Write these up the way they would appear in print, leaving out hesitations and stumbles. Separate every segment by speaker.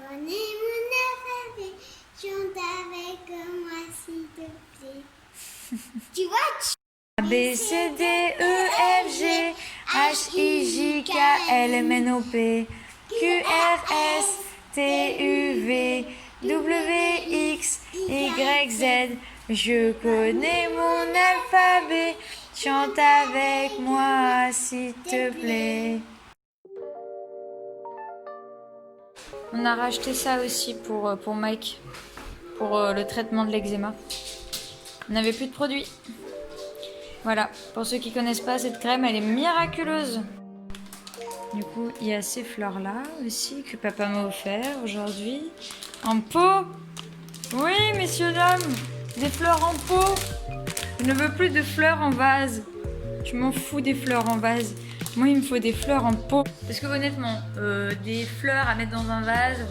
Speaker 1: connais mon alphabet, chante avec moi s'il te plaît. Tu vois?
Speaker 2: A, B, C, D, E, F, G, H, I, J, K, L, M, N, O, P, Q, R, S, T, U, V, W, X, Y, Z. Je connais mon alphabet, chante avec moi s'il te plaît. On a racheté ça aussi pour Mike, pour le traitement de l'eczéma. On n'avait plus de produits. Voilà, pour ceux qui connaissent pas, cette crème, elle est miraculeuse. Du coup, il y a ces fleurs-là aussi que papa m'a offert aujourd'hui. En pot. Oui, messieurs, dames, des fleurs en pot. Je ne veux plus de fleurs en vase. Je m'en fous des fleurs en vase. Moi, il me faut des fleurs en pot. Parce que honnêtement, des fleurs à mettre dans un vase,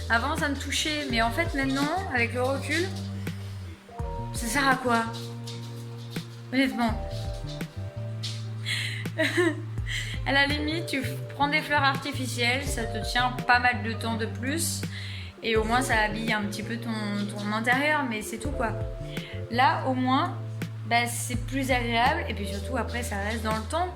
Speaker 2: avant ça me touchait. Mais en fait, maintenant, avec le recul, ça sert à quoi? Honnêtement. À la limite, tu prends des fleurs artificielles, ça te tient pas mal de temps de plus. Et au moins, ça habille un petit peu ton intérieur, mais c'est tout quoi. Là, au moins, bah, c'est plus agréable. Et puis surtout, après, ça reste dans le temps.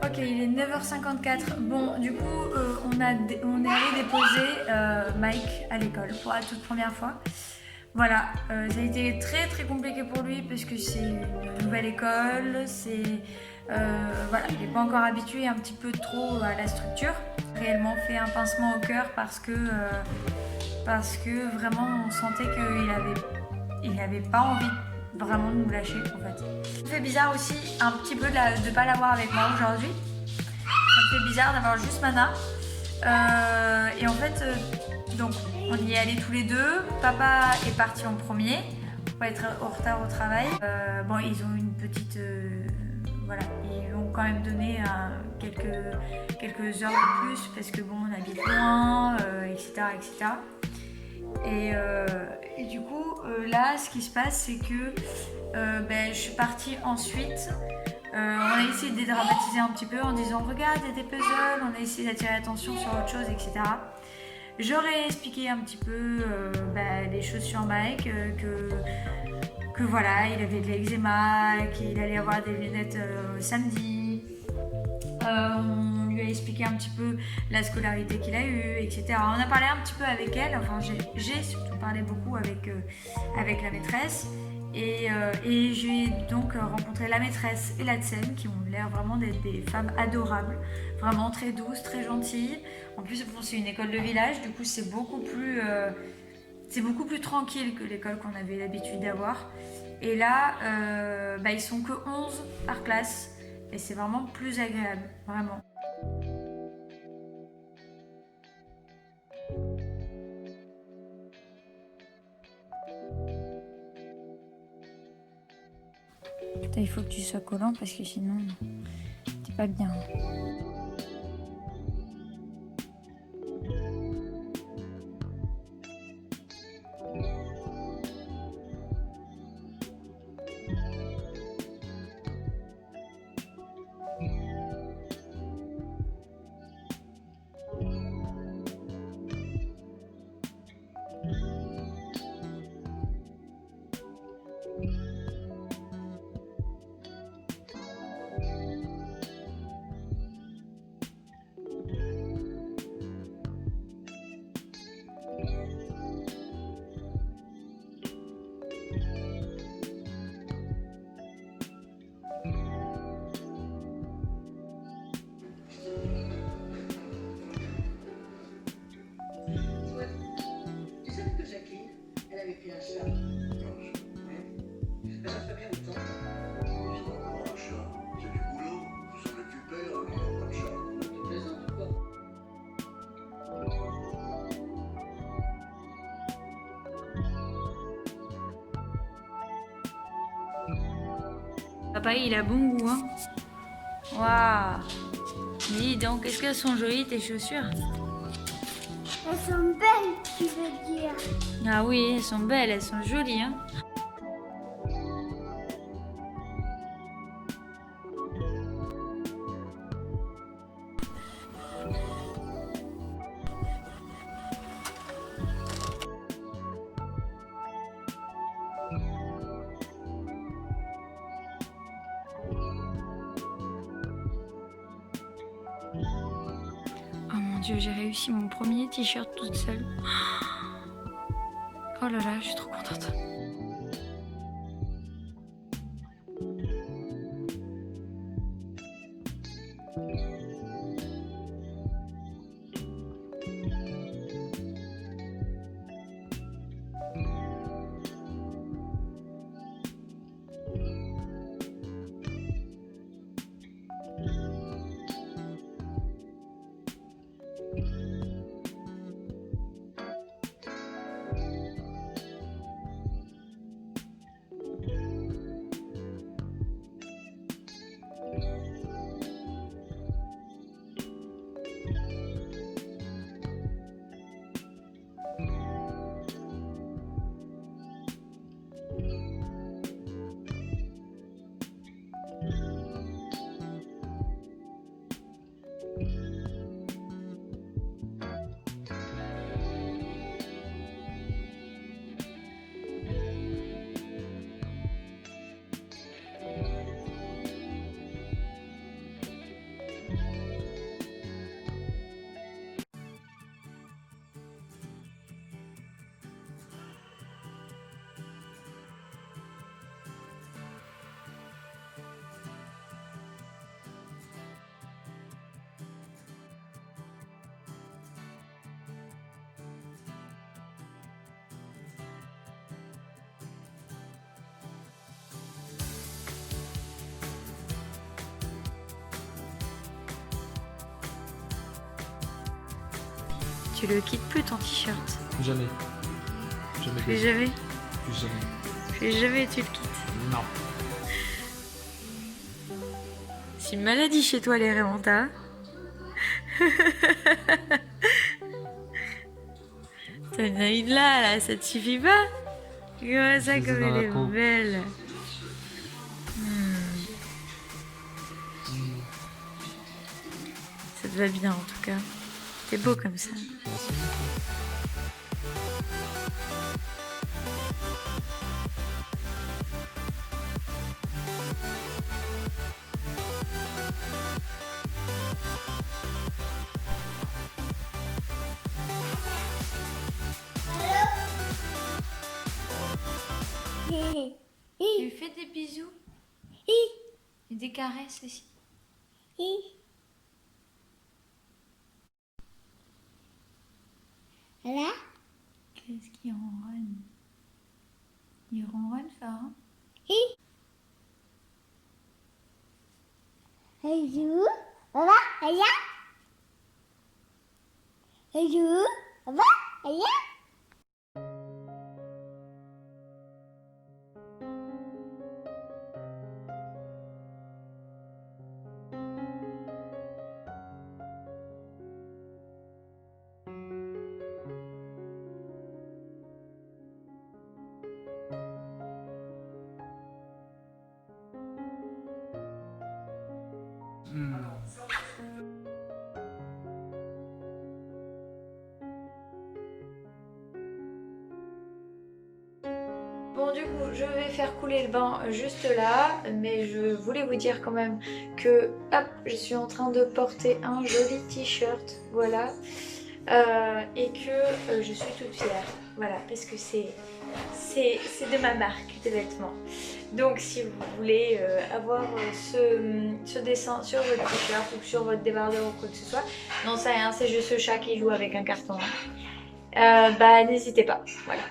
Speaker 2: Ok, il est 9h54. Bon, du coup, on est allé déposer Mike à l'école pour la toute première fois. Voilà, ça a été très très compliqué pour lui parce que c'est une nouvelle école, voilà, il n'est pas encore habitué un petit peu trop à la structure. Réellement fait un pincement au cœur parce que vraiment on sentait qu'il avait pas envie vraiment de nous lâcher en fait. Ça me fait bizarre aussi un petit peu de ne pas l'avoir avec moi aujourd'hui. Ça me fait bizarre d'avoir juste Mana. Et en fait, donc on y est allés tous les deux. Papa est parti en premier pour être en retard au travail. Bon, ils ont une petite... voilà, ils lui ont quand même donné quelques heures de plus parce que bon, on habite loin, etc. etc. Et du coup, là, ce qui se passe, c'est que je suis partie ensuite. On a essayé de dédramatiser un petit peu en disant regarde, il y a des puzzles, on a essayé d'attirer l'attention sur autre chose, etc. J'aurais expliqué un petit peu les choses sur Mike, que voilà, il avait de l'eczéma, qu'il allait avoir des lunettes samedi. On lui a expliqué un petit peu la scolarité qu'il a eue, etc. On a parlé un petit peu avec elle, enfin j'ai surtout parlé beaucoup avec la maîtresse. Et j'ai donc rencontré la maîtresse et la tsem qui ont l'air vraiment d'être des femmes adorables, vraiment très douces, très gentilles. En plus, bon, c'est une école de village, du coup c'est beaucoup plus tranquille que l'école qu'on avait l'habitude d'avoir. Et là, ils sont que 11 par classe et c'est vraiment plus agréable, vraiment. Putain, il faut que tu sois collant parce que sinon, t'es pas bien. Papa, il a bon goût, hein. Waouh. Dis donc, est-ce qu'elles sont jolies tes chaussures?
Speaker 1: Elles sont belles, tu veux dire.
Speaker 2: Ah oui, elles sont belles, elles sont jolies. Hein. Oh mon dieu, j'ai réussi mon premier t-shirt toute seule. Oh là là, je suis trop contente. Tu le quittes plus ton t-shirt.
Speaker 3: Plus jamais. Jamais.
Speaker 2: Plus jamais.
Speaker 3: Plus jamais.
Speaker 2: Plus jamais tu le quittes.
Speaker 3: Non.
Speaker 2: C'est une maladie chez toi les Raymanta. T'as une œil là, ça te suffit pas? Regarde ça
Speaker 3: Je les ai
Speaker 2: comme
Speaker 3: dans
Speaker 2: elle
Speaker 3: la
Speaker 2: est
Speaker 3: peau.
Speaker 2: belle. Ça te va bien en tout cas. T'es beau comme ça. Tu lui fais des bisous et des caresses aussi.
Speaker 1: Là,
Speaker 2: Qu'est-ce qu'il ronronne? Il ronronne fort, hein?
Speaker 1: elle joue. Là, là. Elle joue. Là, là.
Speaker 2: Bon, du coup, je vais faire couler le bain juste là, mais je voulais vous dire quand même que, hop, je suis en train de porter un joli t-shirt, voilà, et que je suis toute fière, voilà, parce que c'est de ma marque de vêtements. Donc, si vous voulez avoir ce dessin sur votre t-shirt ou sur votre débardeur ou quoi que ce soit, non, ça rien, c'est juste ce chat qui joue avec un carton, bah n'hésitez pas, voilà.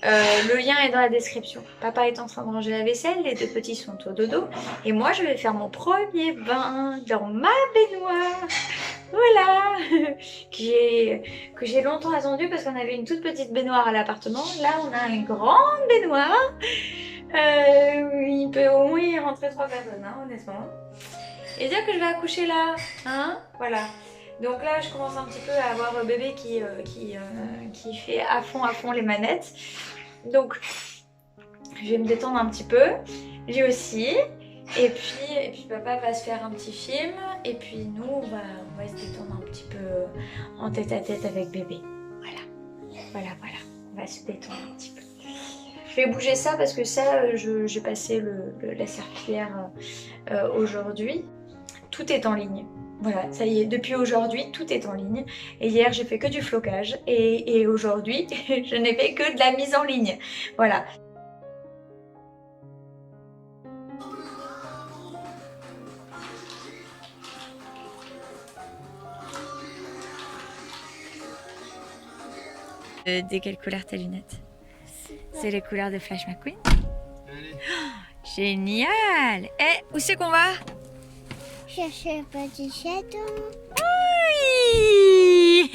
Speaker 2: Le lien est dans la description. Papa est en train de ranger la vaisselle, les deux petits sont au dodo. Et moi, je vais faire mon premier bain dans ma baignoire. Voilà. Que j'ai longtemps attendu parce qu'on avait une toute petite baignoire à l'appartement. Là, on a une grande baignoire. Il peut au moins y rentrer 3 personnes, hein, honnêtement. Et dire que je vais accoucher là, hein, voilà. Donc là, je commence un petit peu à avoir bébé qui fait à fond les manettes. Donc, je vais me détendre un petit peu. Lui aussi. Et puis papa va se faire un petit film. Et puis nous, on va se détendre un petit peu en tête à tête avec bébé. Voilà. On va se détendre un petit peu. Je vais bouger ça parce que ça, j'ai passé la circulaire aujourd'hui. Tout est en ligne. Voilà, ça y est, depuis aujourd'hui, tout est en ligne. Et hier, j'ai fait que du flocage. Et aujourd'hui, je n'ai fait que de la mise en ligne. Voilà. De quelle couleur ta lunette? C'est les couleurs de Flash McQueen.
Speaker 3: Allez.
Speaker 2: Génial! Eh, où c'est qu'on va?
Speaker 1: Chercher un petit chaton.
Speaker 2: Oui.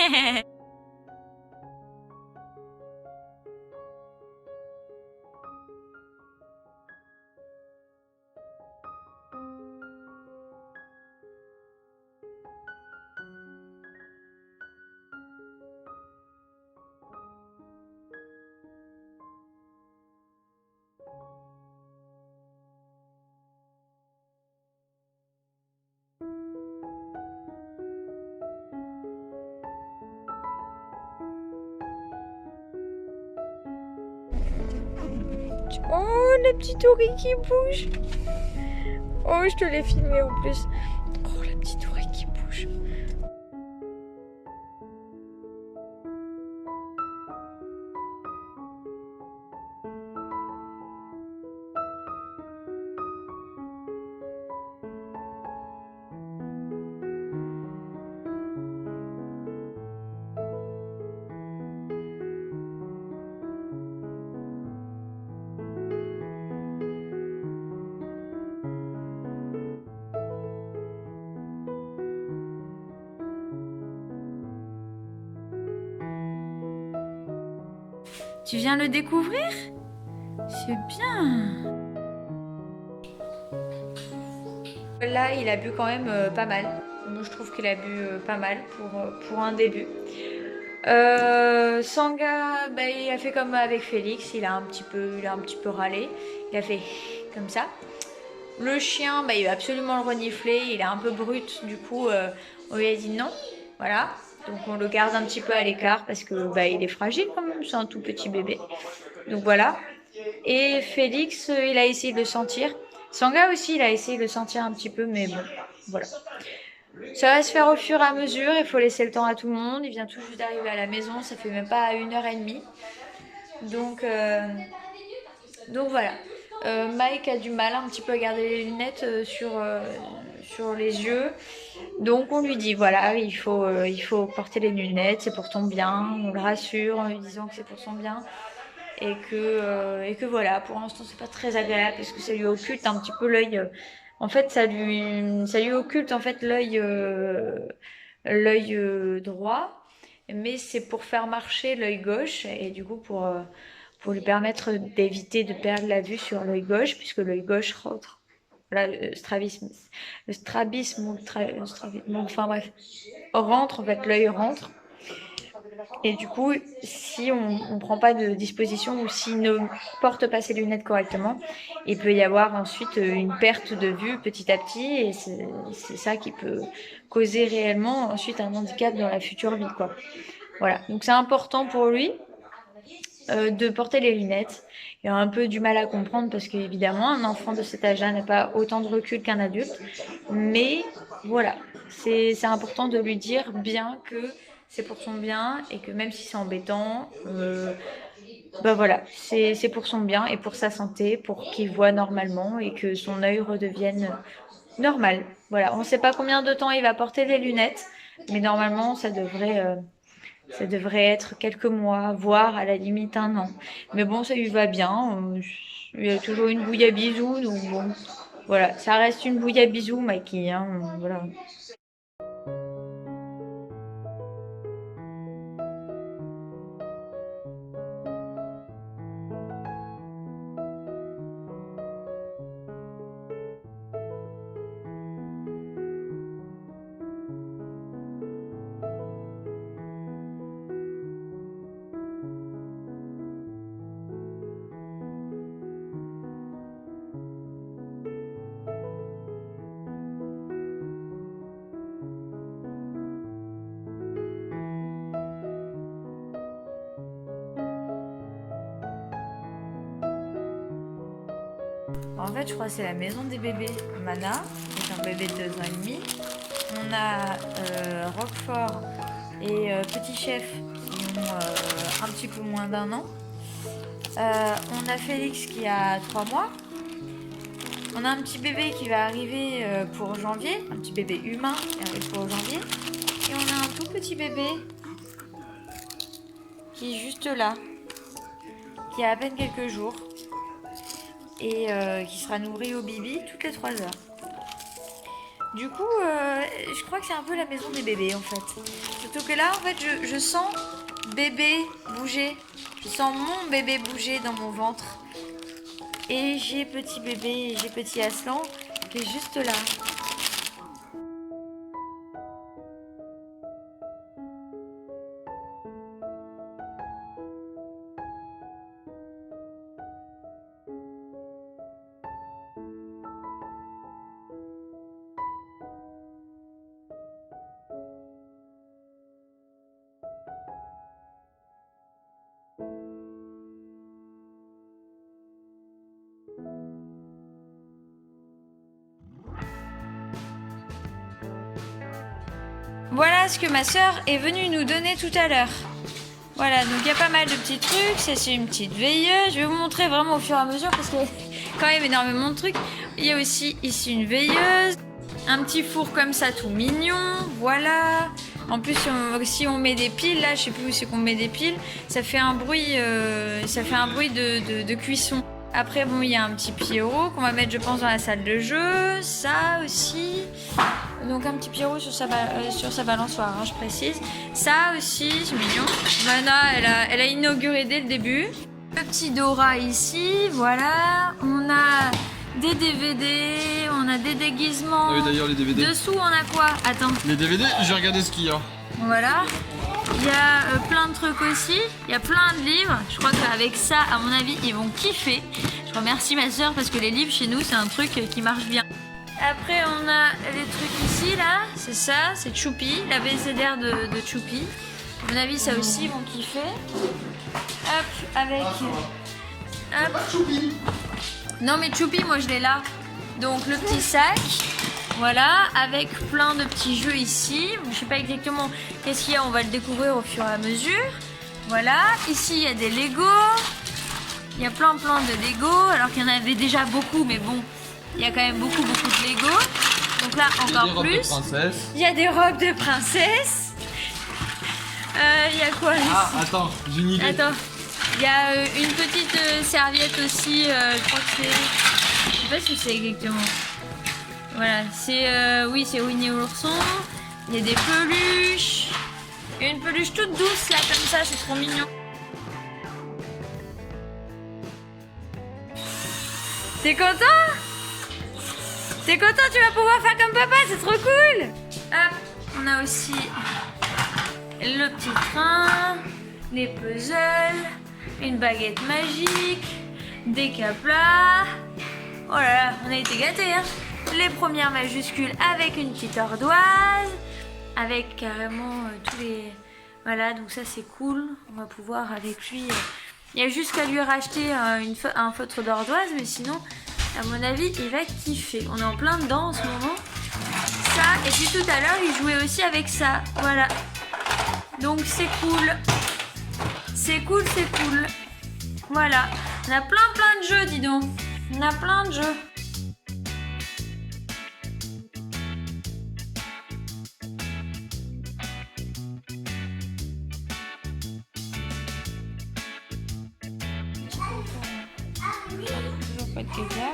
Speaker 2: Oh, la petite oreille qui bouge. Oh, je te l'ai filmé en plus. Oh, la petite oreille qui bouge. Tu viens le découvrir? C'est bien. Là, il a bu quand même pas mal. Moi, je trouve qu'il a bu pas mal pour un début. Sanga, bah, il a fait comme avec Félix. Il a un petit peu râlé. Il a fait comme ça. Le chien, bah, il va absolument le renifler. Il est un peu brut. Du coup, on lui a dit non. Voilà. Donc on le garde un petit peu à l'écart parce que bah, il est fragile quand même. C'est un tout petit bébé. Donc voilà. Et Félix, il a essayé de le sentir. Sanga aussi, il a essayé de le sentir un petit peu, mais bon, voilà. Ça va se faire au fur et à mesure, il faut laisser le temps à tout le monde. Il vient tout juste d'arriver à la maison, ça fait même pas 1h30. Donc voilà. Mike a du mal un petit peu à garder les lunettes sur les yeux. Donc on lui dit voilà, il faut porter les lunettes, c'est pour ton bien. On le rassure en lui disant que c'est pour son bien. Et que voilà, pour l'instant c'est pas très agréable parce que ça lui occulte un petit peu l'œil. En fait, ça lui occulte en fait l'œil droit, mais c'est pour faire marcher l'œil gauche et du coup pour lui permettre d'éviter de perdre la vue sur l'œil gauche puisque l'œil gauche rentre. Là, le strabisme, enfin bref, rentre en fait, l'œil rentre. Et du coup, si on ne prend pas de disposition ou s'il ne porte pas ses lunettes correctement, il peut y avoir ensuite une perte de vue petit à petit et c'est ça qui peut causer réellement ensuite un handicap dans la future vie, quoi. Voilà, donc c'est important pour lui de porter les lunettes. Il a un peu du mal à comprendre parce qu'évidemment, un enfant de cet âge-là n'a pas autant de recul qu'un adulte. Mais voilà, c'est important de lui dire bien que c'est pour son bien et que même si c'est embêtant, bah voilà, c'est pour son bien et pour sa santé, pour qu'il voit normalement et que son œil redevienne normal. Voilà, on ne sait pas combien de temps il va porter les lunettes, mais normalement, ça devrait être quelques mois, voire à la limite 1 an. Mais bon, ça lui va bien. Il y a toujours une bouillabisou, donc bon, voilà, ça reste une bouillabisou, Mikey. Hein, voilà. En fait, je crois que c'est la maison des bébés. Mana, qui est un bébé de 2 ans et demi. On a Roquefort et Petit Chef qui ont un petit peu moins d'1 an. On a Félix qui a 3 mois. On a un petit bébé qui va arriver pour janvier. Un petit bébé humain qui arrive pour janvier. Et on a un tout petit bébé qui est juste là. Qui a à peine quelques jours. Et qui sera nourri au bibi toutes les 3 heures. Du coup, je crois que c'est un peu la maison des bébés en fait. Surtout que là, en fait, je sens bébé bouger. Je sens mon bébé bouger dans mon ventre. Et j'ai petit bébé, j'ai petit Aslan qui est juste là. Voilà ce que ma soeur est venue nous donner tout à l'heure. Voilà, donc il y a pas mal de petits trucs. Ça, c'est une petite veilleuse. Je vais vous montrer vraiment au fur et à mesure parce qu'il y a quand même énormément de trucs. Il y a aussi ici une veilleuse. Un petit four comme ça, tout mignon. Voilà. En plus, si on met des piles, là, je sais plus où c'est qu'on met des piles, ça fait un bruit, de cuisson. Après, bon, il y a un petit Pierrot qu'on va mettre, je pense, dans la salle de jeu. Ça aussi. Donc, un petit Pierrot sur sa balançoire, hein, je précise. Ça aussi, c'est mignon. Mana, elle a inauguré dès le début. Le petit Dora ici, voilà. On a des DVD, on a des déguisements.
Speaker 3: Ah oui, d'ailleurs, les DVD.
Speaker 2: Dessous, on a quoi? Attends.
Speaker 3: Les DVD, j'ai regardé ce qu'il y a.
Speaker 2: Voilà. Il y a plein de trucs aussi. Il y a plein de livres. Je crois qu'avec ça, à mon avis, ils vont kiffer. Je remercie ma soeur parce que les livres chez nous, c'est un truc qui marche bien. Après, on a les trucs ici, là. C'est ça, c'est Choupi, la BCDR de Choupi. À mon avis, ça aussi, ils vont kiffer. Hop, avec... Hop. Non, mais Choupi, moi, je l'ai là. Donc, le petit sac. Voilà, avec plein de petits jeux ici. Je sais pas exactement qu'est-ce qu'il y a, on va le découvrir au fur et à mesure. Voilà, ici, il y a des Lego. Il y a plein de Lego, alors qu'il y en avait déjà beaucoup, mais bon... Il y a quand même beaucoup de Lego. Donc là, encore plus. Il y a des robes de princesse. Il y a quoi ici?
Speaker 3: Ah, attends, j'ai une idée.
Speaker 2: Attends. Il y a une petite serviette aussi. Je crois que c'est... Je sais pas ce que c'est exactement. Voilà, c'est... oui, c'est Winnie l'ourson. Il y a des peluches. Il y a une peluche toute douce, là, comme ça. C'est trop mignon. T'es content? T'es content, tu vas pouvoir faire comme papa, c'est trop cool. Hop, on a aussi le petit train, les puzzles, une baguette magique, des caplas. Oh là là, on a été gâtés, hein. Les premières majuscules avec une petite ardoise, avec carrément tous les... Voilà, donc ça c'est cool. On va pouvoir avec lui... Il y a juste qu'à lui racheter un feutre d'ardoise, mais sinon... À mon avis, il va kiffer. On est en plein dedans en ce moment. Ça, et puis tout à l'heure, il jouait aussi avec ça. Voilà. Donc c'est cool. C'est cool, c'est cool. Voilà. On a plein de jeux, dis donc. On a plein de jeux. Toujours pas de caca.